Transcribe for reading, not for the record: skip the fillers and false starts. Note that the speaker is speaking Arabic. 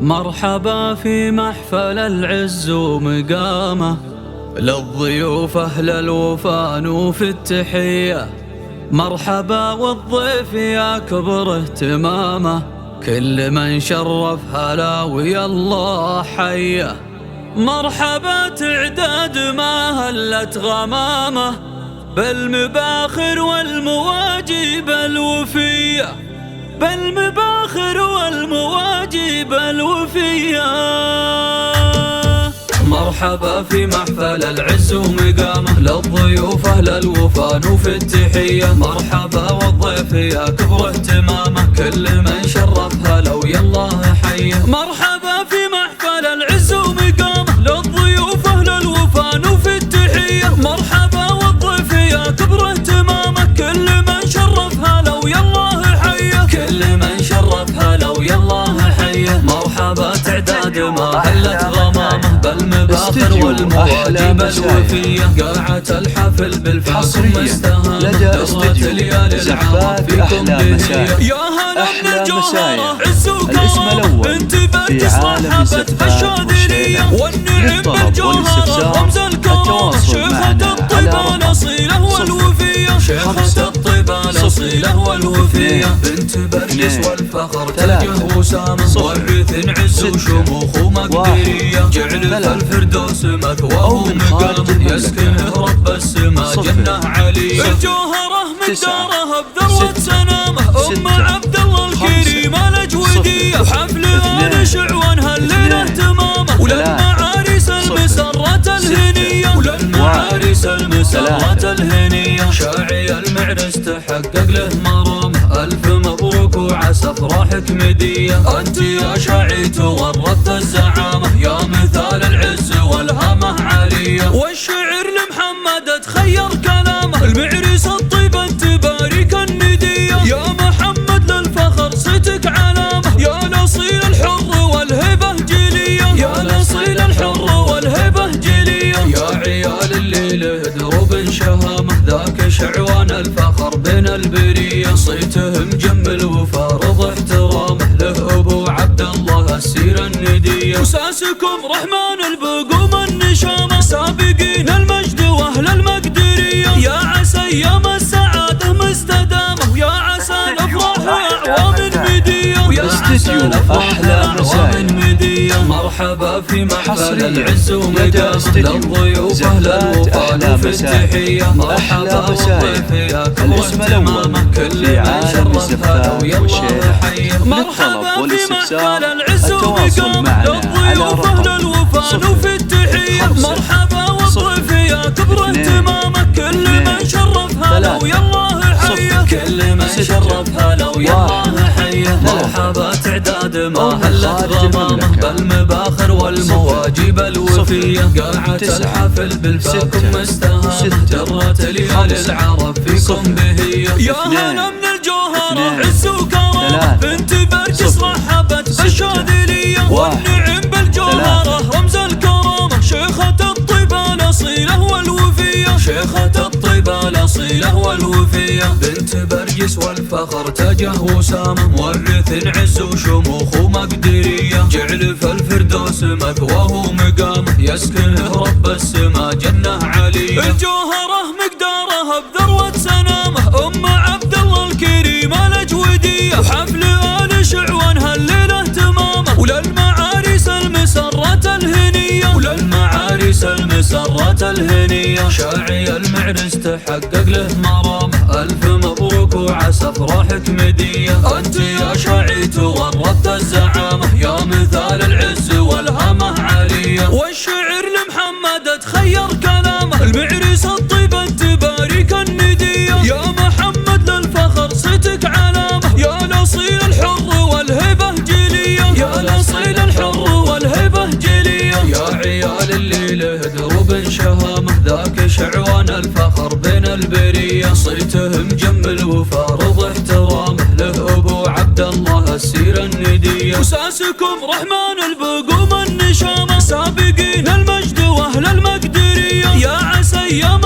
مرحبا في محفل العز ومقامه، للضيوف أهل الوفا نوفي التحية. مرحبا والضيف يا كبر اهتمامه، كل من شرف هلا ويا الله حيه. مرحبا تعداد ما هلت غمامه، بالمباخر والمواجب الوفيه، بالمباخر والمواجب الوفيه. مرحبا في محفل العز ومقامه، للضيوف أهل الوفا نوفي التحية. مرحبا والضيف يا كبر اهتمامه، كل من شرف هلا ويا الله حيه. مرحبا في محفل العز ومقامه، للضيوف أهل الوفا نوفي التحية. مرحبا والضيف يا كبر اهتمامه، كل من شرف هلا ويا الله حيه، كل من شرف هلا ويا الله حيه. مرحبا تعداد ما هلت غمامه، بالمباخر والمواجب الوفية. قاعة الحفل بالفخر مستهامة، درت ليالي العرب فيكم بهية. يا هلا من الجوهرة عز وكرم، بنت بارجس رحبت بالشاذلية. والنعم بالجوهرة رمز الكرم، شيخة الطيبة الأصيلة والوفية، شيخة الطيبة الأصيلة والوفية. بنت بارجس والفخر تلقه وسامة، مورث عز وشموخ ومقدرية. جعل فالفردوس مثواه ومقامه، يسكنه رب السما جنة علية. الجوهرة مقدارها بذروة سنامه، أم عبد الله الكريمة الأجودية. وحفل آل شعوان هالليلة تمامه، وللمعاريس المسرة الهنية، وللمعاريس المسرة الهنية. شاعي المعرس تحقق له مرامه، ألف مبروك وعسى أفراحك مدية. أنت يا شاعي تورثت الزعامة، يا مثال العز والهامة عالية. والشعر لمحمد تخير كلامه، المعرس الطيب انت بارك الندية. يا محمد للفخر صيتك علامة، يا الأصيل الحر والهبة جلية، يا الأصيل الحر والهبة جلية. يا عيال اللي له دروب شهامة، ذاك شعوان الفخر بين البرية. صيته مجمل وفارض احترامه، له أبو عبد الله السيرة الندية. وساسكم رحمن البقوم النشامة، سابقين المجد واهل المقدرية. يا عسى ايام السعادة مستدامة، ويا عسى الافراح واعوام مدية، ويا عسى الافراح واعوام مدية. مرحبا في محفل العز ومقامه، للضيوف اهل الوفا نوفي التحية. مرحبا والضيف يا كبر اهتمامه، كل من شرف هلا ويا الله حيه. مرحبا في محفل العز ومقامه، للضيوف اهل الوفا نوفي التحية. مرحبا والضيف يا كبر اهتمامه، كل من شرف هلا ويا الله حيه، كل من شرف هلا ويا الله حيه. مرحبا تعداد ما هلت غمامه، بالمباخر والمواجب الوفية. قاعة الحفل بالفخر مستهامة، جرت ليالي العرب فيكم بهية. يا هلا من الجوهرة عز وكرم، بنت بارجس رحبت بالشاذلية. والنعم بالجوهرة رمز الكرامة، شيخة الطيبة الأصيلة والوفية، شيخة الطيبة الأصيلة والوفية. بنت بارجس والفخر تاجه وسامة، مورث عز وشموخ ومقدرية. جعل فالفردوس مثواه ومقامه، يسكنه رب السما جنة علية. الجوهرة مقدارها بذروة سنامه، أم عبد الله الكريمة الأجودية. وحفل آل شعوان هالليلة تمامه، وللمعاريس المسرة الهنية، وللمعاريس المسرة الهنية. شاعي المعرس تحقق له مرامه، ألف مبروك وعسى أفراحك مدية. أنت يا شاعي تورثت الزعامة، يا مثال العز والهامة عالية. والشعر لمحمد تخير كلامه، المعرس الطيب انت بارك الندية. يا محمد للفخر صيتك علامة، يا الأصيل الحر والهبة جلية، يا الأصيل الحر والهبة جلية. يا عيال اللي له دروب شهامة، ذاك شعوان الفخر بين البرية. صيته مجمل وفارض احترامه، له أبو عبد الله السيرة الندية. وساسكم رحمن البقوم النشامة، سابقين المجد واهل المقدرية. يا عسى ايام